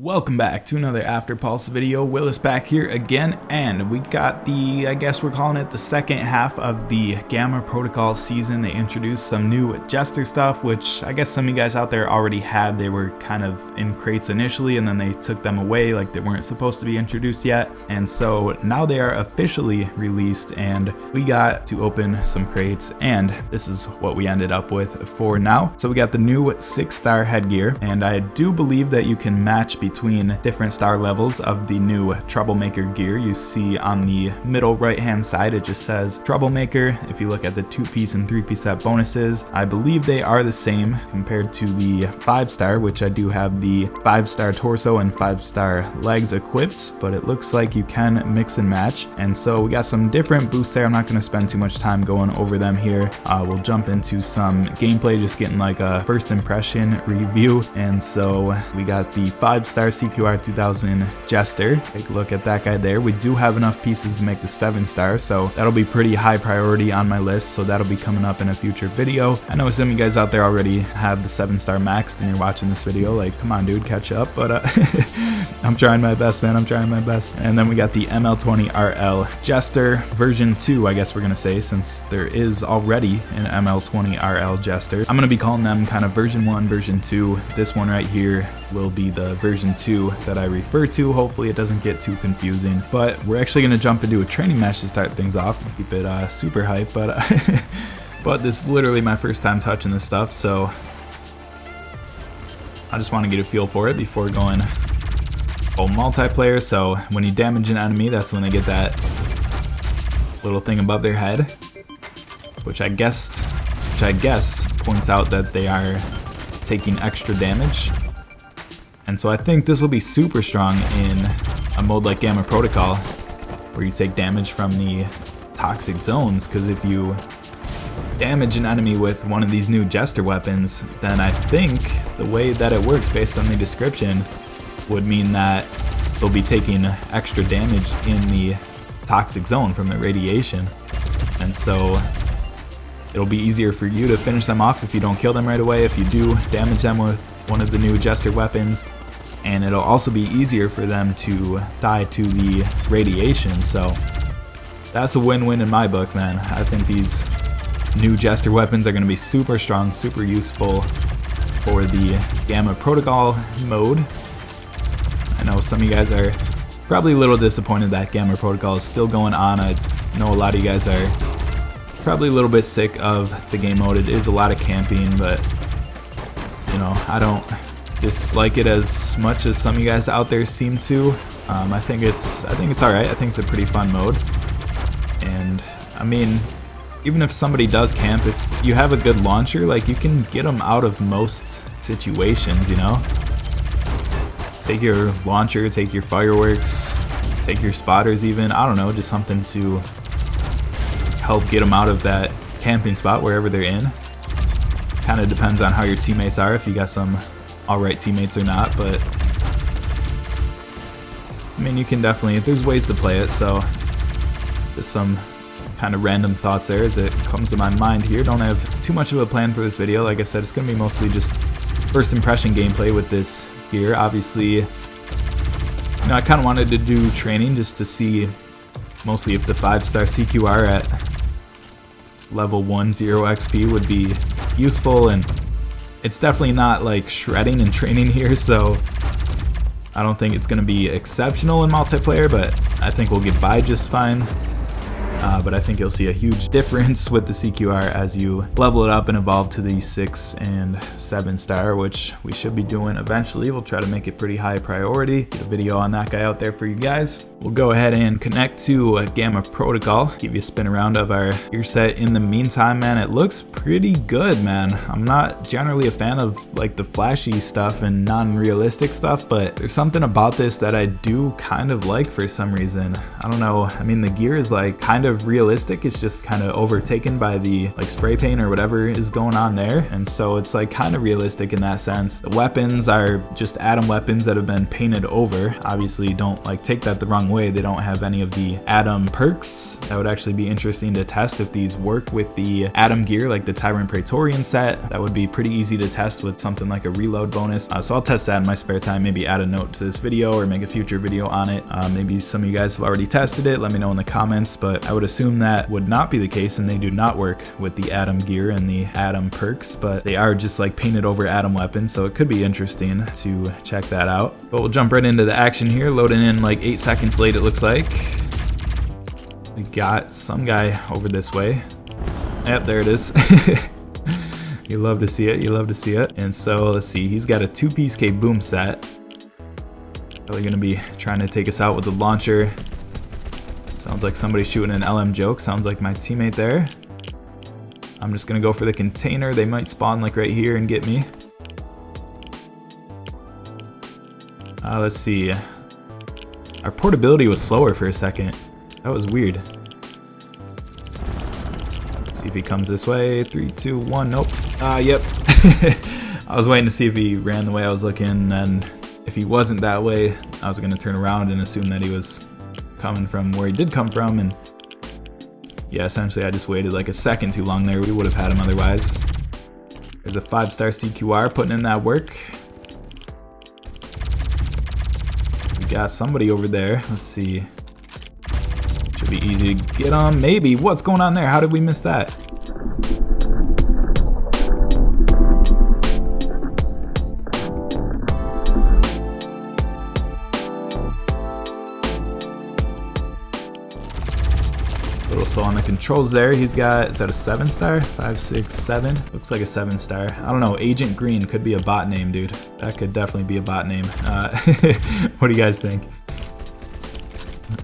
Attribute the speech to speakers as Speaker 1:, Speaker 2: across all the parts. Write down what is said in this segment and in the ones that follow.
Speaker 1: Welcome back to another After Pulse video. Willis back here again, and we got the, I guess we're calling it the second half of the Gamma Protocol season. They introduced some new Jester stuff, which I guess some of you guys out there already had. They were kind of in crates initially, and then they took them away like they weren't supposed to be introduced yet. And so now they are officially released, and we got to open some crates, and this is what we ended up with for now. So we got the new 6-star headgear, and I do believe that you can match between different star levels of the new Troublemaker gear. You see on the middle right hand side it just says Troublemaker. If you look at the 2-piece and 3-piece set bonuses, I believe they are the same compared to the 5-star, which I do have the 5-star torso and 5-star legs equipped, but it looks like you can mix and match. And so we got some different boosts there. I'm not going to spend too much time going over them here. We'll jump into some gameplay, just getting like a first impression review. And so we got the 5-star CQR 2000 Jester. Take a look at that guy there. We do have enough pieces to make the 7-star, so that'll be pretty high priority on my list, so that'll be coming up in a future video. I know some of you guys out there already have the 7-star maxed and you're watching this video like, come on dude, catch up, but I'm trying my best, man. I'm trying my best. And then we got the ML20RL Jester version 2, I guess we're gonna say, since there is already an ML20RL Jester. I'm gonna be calling them kind of version 1, version 2. This one right here will be the version 2 that I refer to. Hopefully it doesn't get too confusing, but we're actually going to jump into a training match to start things off and keep it super hype, but but this is literally my first time touching this stuff, so I just want to get a feel for it before going multiplayer. So when you damage an enemy, that's when they get that little thing above their head, which I guess points out that they are taking extra damage. And so I think this will be super strong in a mode like Gamma Protocol, where you take damage from the toxic zones, because if you damage an enemy with one of these new Jester weapons, then I think the way that it works based on the description would mean that they'll be taking extra damage in the toxic zone from the radiation. And so it'll be easier for you to finish them off if you don't kill them right away, if you do damage them with one of the new Jester weapons. And it'll also be easier for them to die to the radiation, so that's a win-win in my book, man. I think these new Jester weapons are going to be super strong, super useful for the Gamma Protocol mode. I know some of you guys are probably a little disappointed that Gamma Protocol is still going on. I know a lot of you guys are probably a little bit sick of the game mode. It is a lot of camping, but you know, I don't dislike it as much as some of you guys out there seem to. I think it's alright. I think it's a pretty fun mode. And I mean, even if somebody does camp, if you have a good launcher, like, you can get them out of most situations, you know? Take your launcher, take your fireworks, take your spotters even, I don't know, just something to help get them out of that camping spot wherever they're in. Kind of depends on how your teammates are, if you got some alright teammates or not, but I mean, you can definitely, there's ways to play it. So just some kind of random thoughts there as it comes to my mind here. Don't have too much of a plan for this video. Like I said, it's going to be mostly just first impression gameplay with this gear. Obviously, you know, I kind of wanted to do training just to see mostly if the 5-star CQR at level 1 0 XP would be useful, and it's definitely not like shredding and training here, so I don't think it's going to be exceptional in multiplayer, but I think we'll get by just fine. But I think you'll see a huge difference with the CQR as you level it up and evolve to the 6 and 7-star, which we should be doing eventually. We'll try to make it pretty high priority. Get a video on that guy out there for you guys. We'll go ahead and connect to Gamma Protocol, give you a spin around of our gear set. In the meantime, man, it looks pretty good, man. I'm not generally a fan of like the flashy stuff and non-realistic stuff, but there's something about this that I do kind of like for some reason. I don't know. I mean, the gear is like kind of of realistic. It's just kind of overtaken by the like spray paint or whatever is going on there. And so it's like kind of realistic in that sense. The weapons are just Adam weapons that have been painted over. Obviously don't like take that the wrong way. They don't have any of the Adam perks. That would actually be interesting to test if these work with the Adam gear, like the Tyrant Praetorian set. That would be pretty easy to test with something like a reload bonus. So I'll test that in my spare time, maybe add a note to this video or make a future video on it. Maybe some of you guys have already tested it. Let me know in the comments, but I would assume that would not be the case and they do not work with the Adam gear and the Adam perks, but they are just like painted over Adam weapons. So it could be interesting to check that out. But we'll jump right into the action here, loading in like 8 seconds late, it looks like. We got some guy over this way. Yep, there it is. You love to see it, you love to see it. And so let's see, he's got a 2-piece K-Boom set. Probably gonna be trying to take us out with the launcher. Sounds like somebody shooting an LM joke, sounds like my teammate there. I'm just gonna go for the container. They might spawn like right here and get me. Let's see. Our portability was slower for a second. That was weird. See if he comes this way. 3, 2, 1. Nope. Yep. I was waiting to see if he ran the way I was looking, and if he wasn't that way, I was gonna turn around and assume that he was coming from where he did come from. And yeah, essentially I just waited like a second too long there. We would have had him otherwise. There's a 5-star CQR putting in that work. We got somebody over there. Let's see. Should be easy to get on. Maybe. What's going on there? How did we miss that? Little slow on the controls there. He's got, is that a 7-star? 5, 6, 7. Looks like a 7-star. I don't know. Agent Green could be a bot name, dude. That could definitely be a bot name. What do you guys think?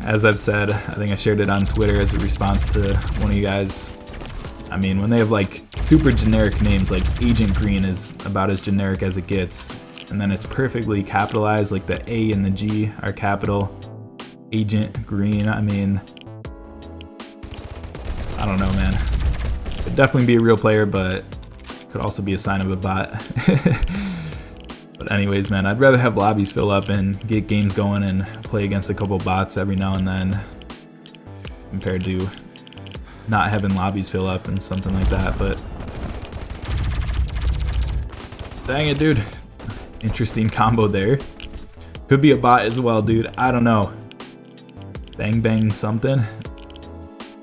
Speaker 1: As I've said, I think I shared it on Twitter as a response to one of you guys. I mean, when they have like super generic names, like Agent Green is about as generic as it gets. And then it's perfectly capitalized, like the A and the G are capital. Agent Green, I mean, I don't know, man. Could definitely be a real player, but could also be a sign of a bot. But anyways, man, I'd rather have lobbies fill up and get games going and play against a couple bots every now and then compared to not having lobbies fill up and something like that. But dang it, dude. Interesting combo there. Could be a bot as well, dude. I don't know. Bang bang something.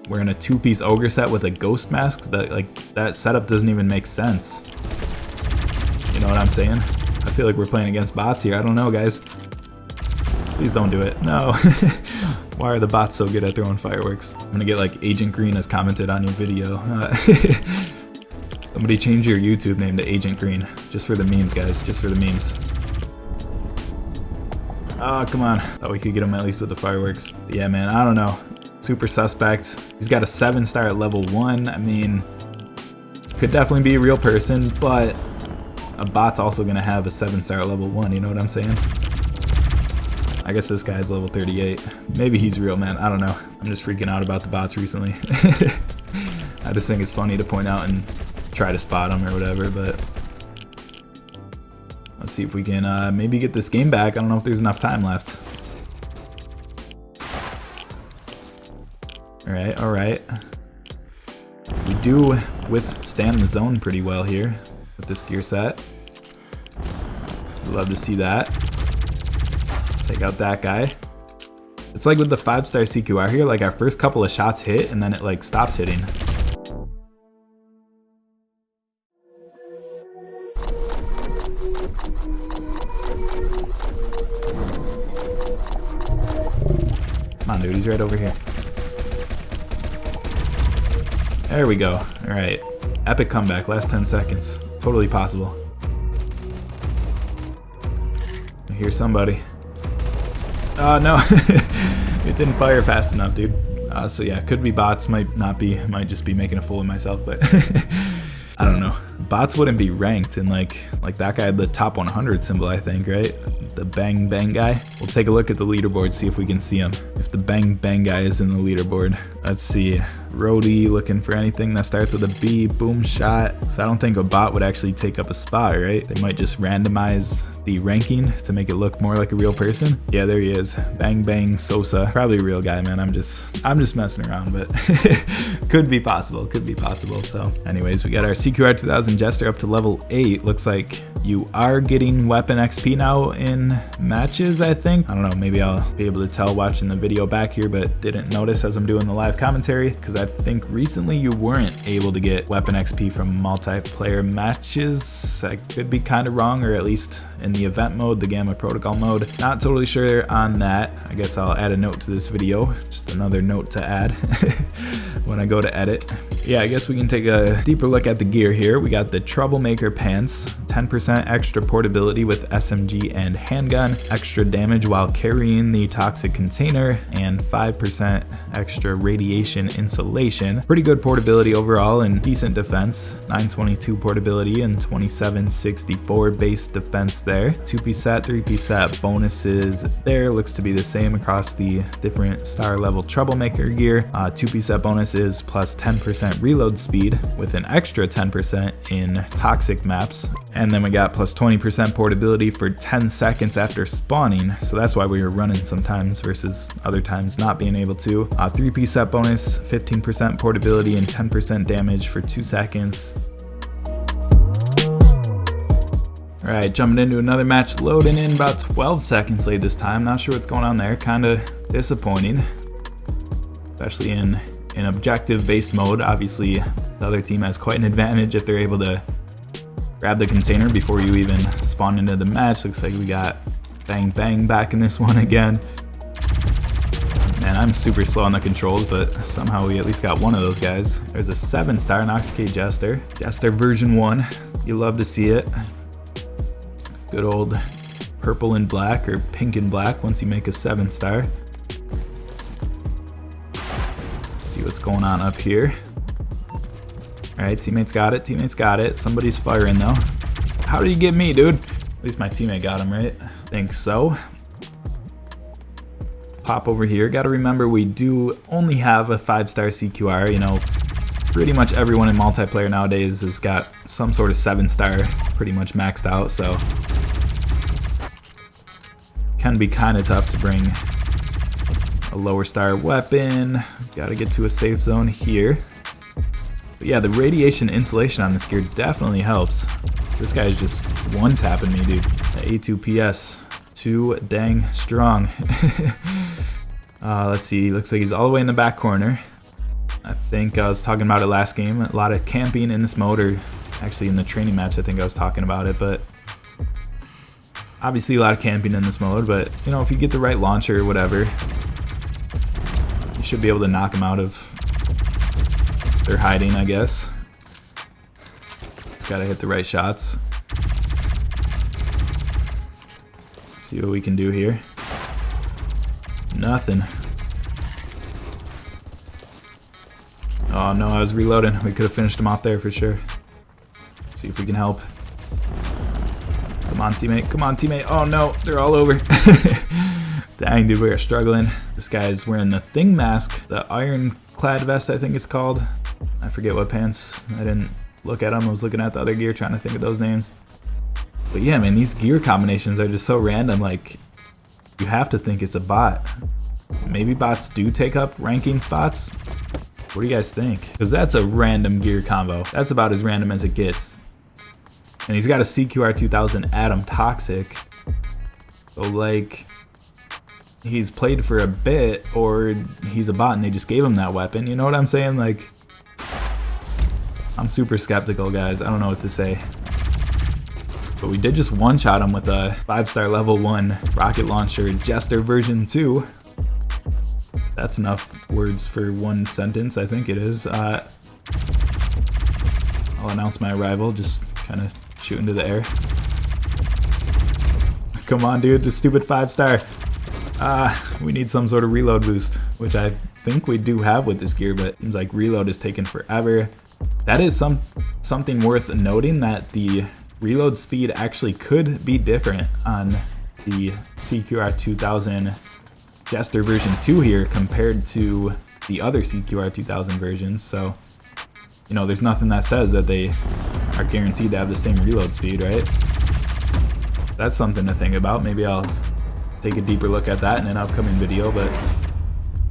Speaker 1: Wearing a 2-piece ogre set with a ghost mask. That setup doesn't even make sense. You know what I'm saying? I feel like we're playing against bots here. I don't know, guys. Please don't do it. No. Why are the bots so good at throwing fireworks? I'm gonna get like Agent Green has commented on your video. Somebody change your YouTube name to Agent Green. Just for the memes, guys. Just for the memes. Oh, come on. Thought we could get him at least with the fireworks. But yeah, man, I don't know. Super suspect. He's got a 7-star at level 1. I mean, could definitely be a real person, but a bot's also gonna have a 7-star at level 1, you know what I'm saying? I guess this guy's level 38. Maybe he's real, man. I don't know. I'm just freaking out about the bots recently. I just think it's funny to point out and try to spot them or whatever, but let's see if we can maybe get this game back. I don't know if there's enough time left. Alright, alright. We do withstand the zone pretty well here with this gear set. Love to see that. Take out that guy. It's like with the 5-star CQR here, like our first couple of shots hit and then it like stops hitting. Come on, dude, he's right over here. There we go. Alright. Epic comeback, last 10 seconds. Totally possible. I hear somebody. Oh, no. It didn't fire fast enough, dude. So yeah, could be bots, might not be. Might just be making a fool of myself, but I don't know. bots wouldn't be ranked, and like that guy had the top 100 symbol, I think, right? The Bang Bang guy. We'll take a look at the leaderboard, see if we can see him. If the Bang Bang guy is in the leaderboard. Let's see. Rody looking for anything that starts with a B. Boom Shot. So I don't think a bot would actually take up a spot, right? They might just randomize the ranking to make it look more like a real person. Yeah, there he is. Bang Bang Sosa. Probably a real guy, man. I'm just messing around, but could be possible. Could be possible. So anyways, we got our CQR 2000 Jester up to level 8. Looks like you are getting weapon XP now in matches, I think. I don't know, maybe I'll be able to tell watching the video back here, but didn't notice as I'm doing the live commentary, because I think recently you weren't able to get weapon XP from multiplayer matches. I could be kind of wrong, or at least in the event mode, the Gamma Protocol mode. Not totally sure on that. I guess I'll add a note to this video, just another note to add when I go to edit. Yeah, I guess we can take a deeper look at the gear here. We got the Troublemaker pants, 10% extra portability with SMG and handgun, extra damage while carrying the toxic container, and 5% extra radiation insulation. Pretty good portability overall and decent defense. 922 portability and 2764 base defense there. 2-piece set, 3-piece set bonuses there. Looks to be the same across the different star level Troublemaker gear. 2-piece set bonus is plus 10% reload speed with an extra 10% in toxic maps. And then we got plus 20% portability for 10 seconds after spawning. So that's why we were running sometimes versus other times not being able to. 3-piece set bonus, 15% portability and 10% damage for 2 seconds. All right, jumping into another match, loading in about 12 seconds late this time. Not sure what's going on there. Kind of disappointing, especially in objective-based mode. Obviously, the other team has quite an advantage if they're able to grab the container before you even spawn into the match. Looks like we got Bang Bang back in this one again. Man, I'm super slow on the controls, but somehow we at least got one of those guys. There's a 7-star Noxicade Jester. Jester version 1. You love to see it. Good old purple and black, or pink and black once you make a 7-star. See what's going on up here. Alright, teammates got it, teammates got it. Somebody's firing though. How did you get me, dude? At least my teammate got him, right? I think so. Pop over here. Gotta remember we do only have a 5-star CQR. You know, pretty much everyone in multiplayer nowadays has got some sort of 7-star pretty much maxed out, so can be kind of tough to bring a lower star weapon. Gotta get to a safe zone here. But yeah, the radiation insulation on this gear definitely helps. This guy is just one-tapping me, dude. The A2PS, too dang strong. Let's see, looks like he's all the way in the back corner. I think I was talking about it last game. A lot of camping in this mode, or actually in the training match I think I was talking about it, but obviously a lot of camping in this mode, but you know, if you get the right launcher or whatever, you should be able to knock them out of their hiding, I guess. Just gotta hit the right shots. See what we can do here. Nothing. Oh no, I was reloading. We could have finished him off there for sure. Let's see if we can help. Come on, teammate. Come on, teammate. Oh no, they're all over. Dang, dude, we are struggling. This guy's wearing the Thing mask, the ironclad vest, I think it's called. I forget what pants. I didn't look at them. I was looking at the other gear, trying to think of those names. But yeah, man, these gear combinations are just so random. Like, you have to think it's a bot. Maybe bots do take up ranking spots. What do you guys think? Because that's a random gear combo. That's about as random as it gets. And he's got a CQR 2000 Atom Toxic. So like, he's played for a bit, or he's a bot and they just gave him that weapon. You know what I'm saying? Like, I'm super skeptical, guys. I don't know what to say. But we did just one-shot him with a 5-star level 1 rocket launcher Jester version 2. That's enough words for one sentence, I think it is. I'll announce my arrival, just kind of shoot into the air. Come on, dude, the stupid 5-star. We need some sort of reload boost, which I think we do have with this gear, but it seems like reload is taking forever. that is something worth noting, that the reload speed actually could be different on the CQR 2000 Jester version 2 here compared to the other CQR 2000 versions. So, you know, there's nothing that says that they are guaranteed to have the same reload speed, right? That's something to think about. Maybe I'll take a deeper look at that in an upcoming video. But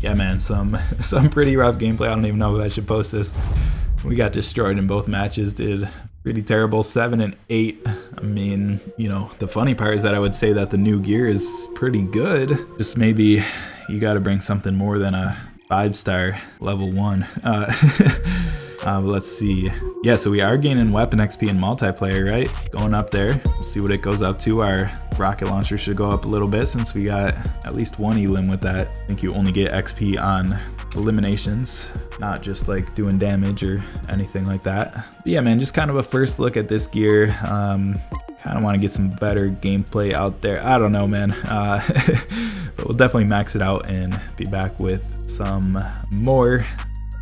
Speaker 1: yeah, man, some pretty rough gameplay. I don't even know if I should post this. We got destroyed in both matches, did pretty terrible, 7 and 8. I mean, you know, the funny part is that I would say that the new gear is pretty good. Just maybe you got to bring something more than a 5-star level 1. But let's see. Yeah, so we are gaining weapon XP in multiplayer, right? Going up there. We'll see what it goes up to. Our rocket launcher should go up a little bit since we got at least one elim with that. I think you only get XP on eliminations, not just like doing damage or anything like that. But yeah, man, just kind of a first look at this gear. Kind of want to get some better gameplay out there. I don't know, man. But we'll definitely max it out and be back with some more.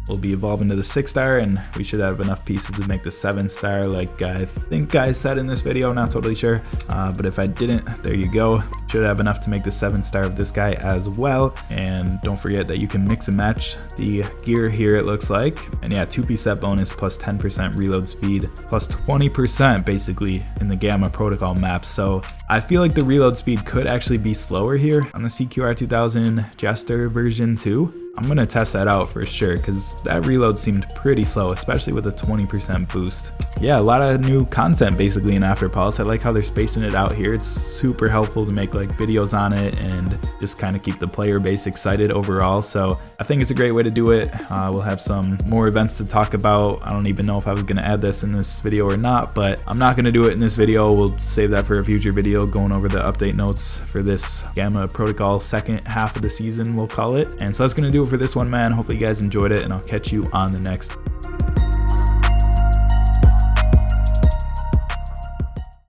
Speaker 1: We'll be evolving to the 6-star, and we should have enough pieces to make the 7-star, like I think I said in this video. Not totally sure, but if I didn't, there you go. Should have enough to make the 7-star of this guy as well. And don't forget that you can mix and match the gear here, it looks like. And yeah, 2-piece set bonus plus 10% reload speed plus 20% basically in the Gamma Protocol map. So I feel like the reload speed could actually be slower here on the CQR 2000 Jester version 2. I'm gonna test that out for sure, because that reload seemed pretty slow, especially with a 20% boost. Yeah, a lot of new content basically in Afterpulse. I like how they're spacing it out here. It's super helpful to make like videos on it and just kind of keep the player base excited overall. So I think it's a great way to do it. We'll have some more events to talk about. I don't even know if I was gonna add this in this video or not, but I'm not gonna do it in this video. We'll save that for a future video, going over the update notes for this Gamma Protocol second half of the season, we'll call it. And so that's gonna do it for this one, man. Hopefully you guys enjoyed it, and I'll catch you on the next